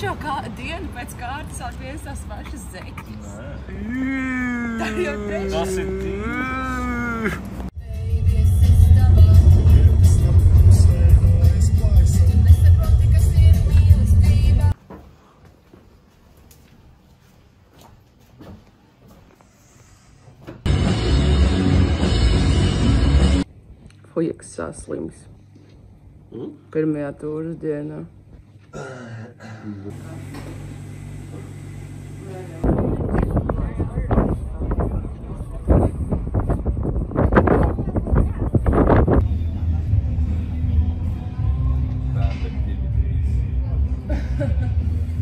Trešo dienu pēc kārtas sāk viens tās pašas zekļas. Tā jau trešo. Tas ir Fujaks saslims. Pirmajā tūras dienā.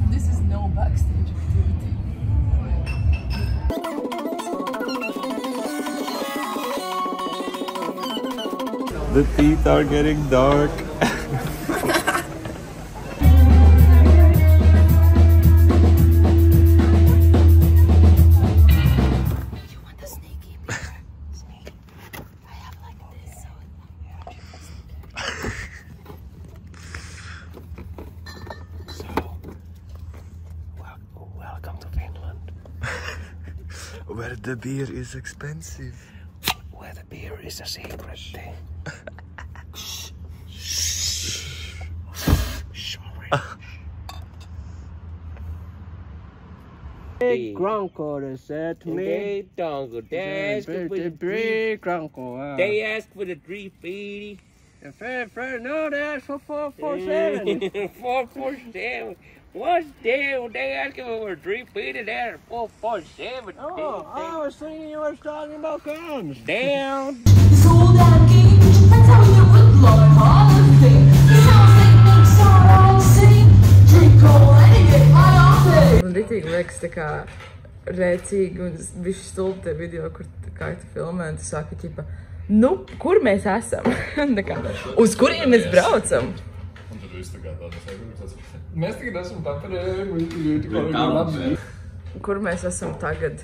This is no backstage activity. The teeth are getting dark. Welcome to Finland. Where the beer is expensive. Where the beer is a secret thing. Big grandfather said to me, They don't go. They ask for the big grandfather. They ask for the 350. No, they asked for 447. 447. What's there? They asking for 350. They're 447. Oh, I was thinking you were talking about guns. Damn. This old damn game, that's how you look like holiday. This sounds like makes our all sing. Drink cola and get high off it. Man ritīgi liekas tā kā rēcīgi un bišķi stulbi tie video, kur tā kā tu filmē un tu saki, ķipa, nu, kur mēs esam? Tā kā, uz kuriem mēs braucam? Un tad viss tagad tādas aizgājums. Mēs tagad esam paturējuši, un tikko labi. Kur mēs esam tagad?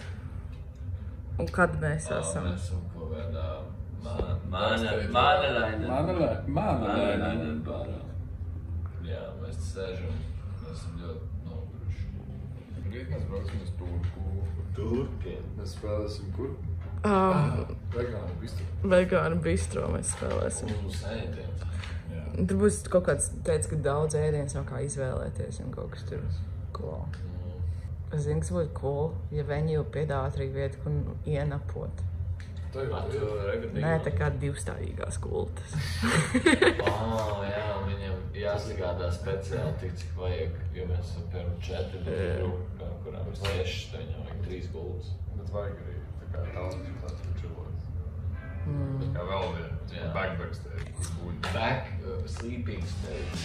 Un kad mēs esam? Mēs esam kaut kādā Mānelainen bārā. Jā, mēs sēžam, mēs esam ļoti noguruši. Rīt mēs brauksim uz Turku. Turkiem. Mēs spēlēsim kur? Vegānu bistro. Vegānu bistro mēs spēlēsim. Uz ēdiens. Jā. Tur būs kaut kāds, teica, ka daudz ēdienas nav kā izvēlēties un kaut kas tur cool. Es zinu, kas būtu cool, ja viņi jau piedāvāt arī vietu, kur ienapot. Nē, tā kā divstāvīgās gultas. Jā, viņam jāsagādā speciāli tik, cik vajag, jo mēs esam pirms 4 grupām, kurām ir 6, tad viņam vajag 3 gultas. Bet vajag arī tā kā daudz tāds čilot. Tā kā vēl vien, back stage. Back sleeping stage.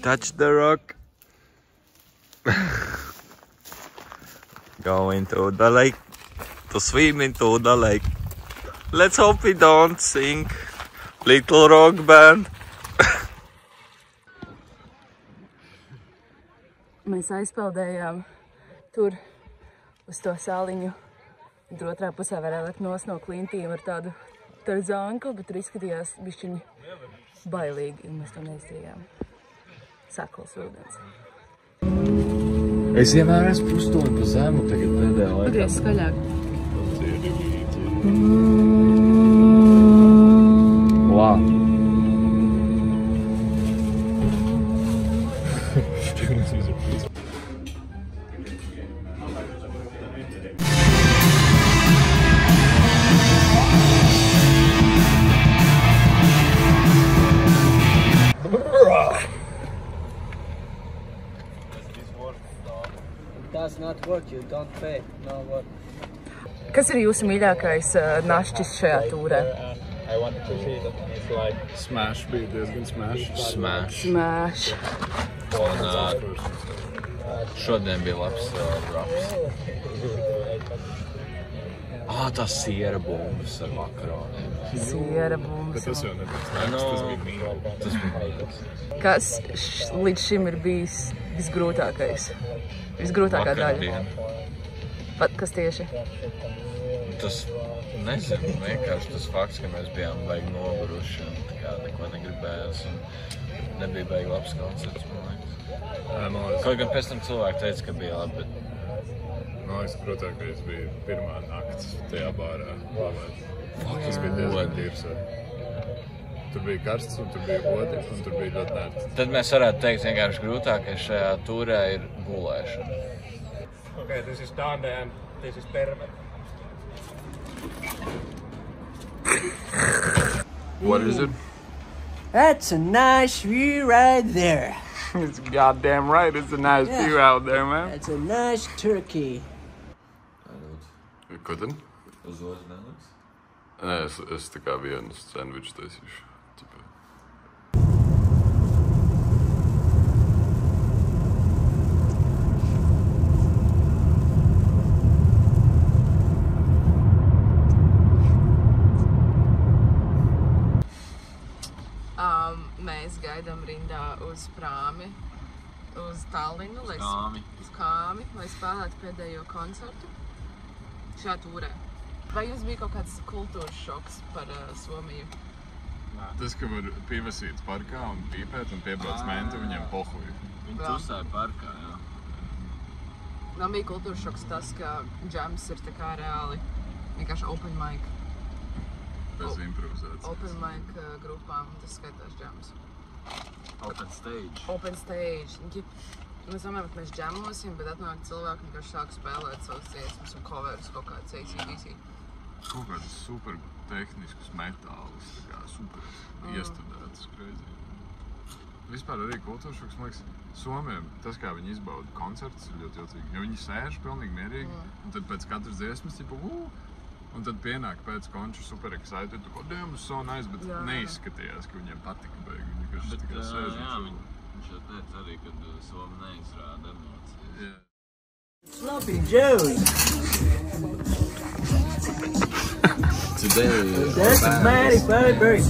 Touch the rock. Go into the lake. To swim into the lake. Let's hope we don't sink. Little rock band. Mēs aizpeldējām tur uz to saliņu. Tur otrā pusē varēja likt nos no klintīm ar tādu zankli, bet tur izskatījās bišķiņi bailīgi, un mēs to neizdarījām. Sakls ūdens. Es vienmēr esmu pustoni pa zemu tagad pēdējā laikā. Pagriez skaļāk. Lā. Does not work, you don't pay. No work. Kas ir jūsu mīļākais našķis šajā tūrē? I wanted to see that it's like Smash bija diezgan smash. Smash. Un Šodien bija labs raps. Tās siera bumbas ar makaroniem. Siera bumbas. Bet tas jau nebija snacks, tas bija mīļš. Tas bija mīļš. Kas līdz šim ir bijis visgrūtākais? Visgrūtākā daļa? Pat kas tieši? Tas, nezinu, vienkārši tas fakts, ka mēs bijām baigi noguruši un tā kā neko negribējās un nebija baigi labs koncerts, man liekas. Kaut gan pēc tam cilvēki teica, ka bija labi, bet... Man liekas, grūtākais bija pirmā nakts tajā bārā. Tas bija diezgan tīrs. Tur bija karsts un tur bija odi un tur bija ļoti nērts. Tad mēs varētu teikt, vienkārši grūtākais šajā turē ir gulēšana. Okay, this is done and this is terve. What is it? That's a nice view right there. It's goddamn right. It's a nice view out there, man. That's a nice turkey. Ko tad? Uz otru neliks? Nē, es tā kā vienu sandviču taisīšu. Mēs gaidām rindā uz prāmi, uz Tallinu, uz Kāmi, lai spēlētu pēdējo koncertu šajā tūrē. Vai jums bija kaut kāds kultūras šoks par Somiju? Tas, ka var pievasīt parkā un pīpēt un piebrauc menti, viņiem pohuj. Viņi tusēja parkā, jā. Man bija kultūras šoks tas, ka džems ir tā kā reāli vienkārši open mic. Bez improvizācijas. Open mic grupām, tas skaitās džems. Open stage. Open stage. Mēs domājam, ka mēs džemosim, bet atnāk cilvēki vienkārši sāk spēlēt savas dziesmas un coverus kaut kāds ACDC. Kaut kādus super tehniskus metālus, tā kā super iestudētas crazy. Vispār arī kultūras šoks, man liekas, Somiem tas, kā viņi izbauda koncertus, ir ļoti jocīgi. Jo viņi sēž pilnīgi mierīgi, un tad pēc katras dziesmas, tipu, un tad pienāk pēc konča super excited, tu ko, damn, so nice, bet neizskatījās, ka viņiem patika beigi. Viņi vienkārši tikai sēž. Jā, viņš jau teica arī, ka Somi neizrāda emocijas. Yeah. Sloppy Joe's. Today, That's a mighty fine burger.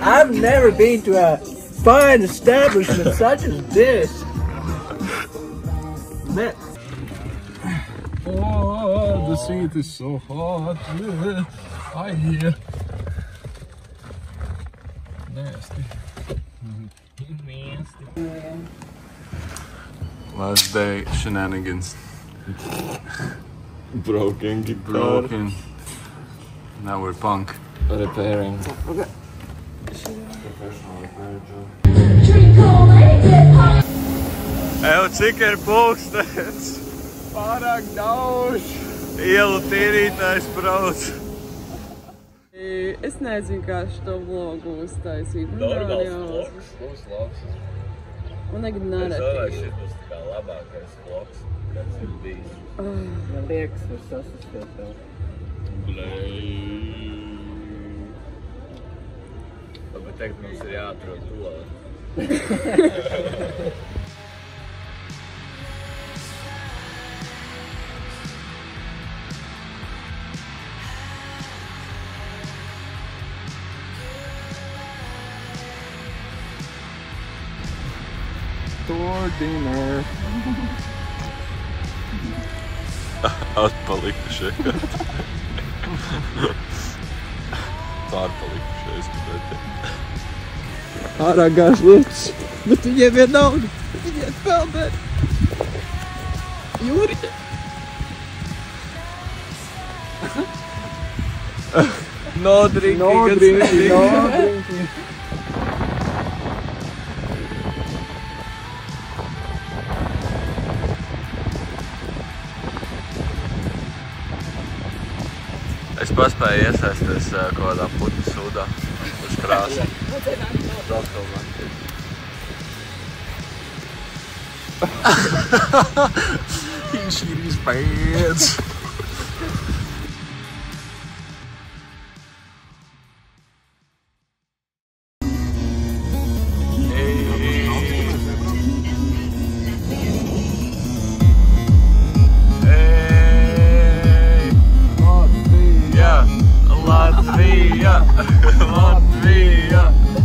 I've never been to a fine establishment such as this. Man. Oh, the seat is so hot. I hear. Nasty. Last day shenanigans. broken guitar. Broken. Now we're punk. Repairing. Evo, cik ir pulkstens? Pārāk daudz. Ielu tīrītājs brauc. Es nezinu, kā šo vlogu uztaisīt. Normāls vlogs, būs labs. Man negad Es narratīvu. domāju, šis būs tā kā labākais vlogs, kāds ir bijis. Man liekas, var sasasties vēl. Bet tagad mums ir jāatrod tualeti. For dinner. Atpalikušie. Pārpalikušies, bet... Ārā gāž lūks, bet viņiem vienalga. Viņiem peldē. Jūri. No drinking. No drinking, no drinking. Es paspēju iesaisties kaut kādā putnu sūdā uz krāsu. He shit his pants. Latvija!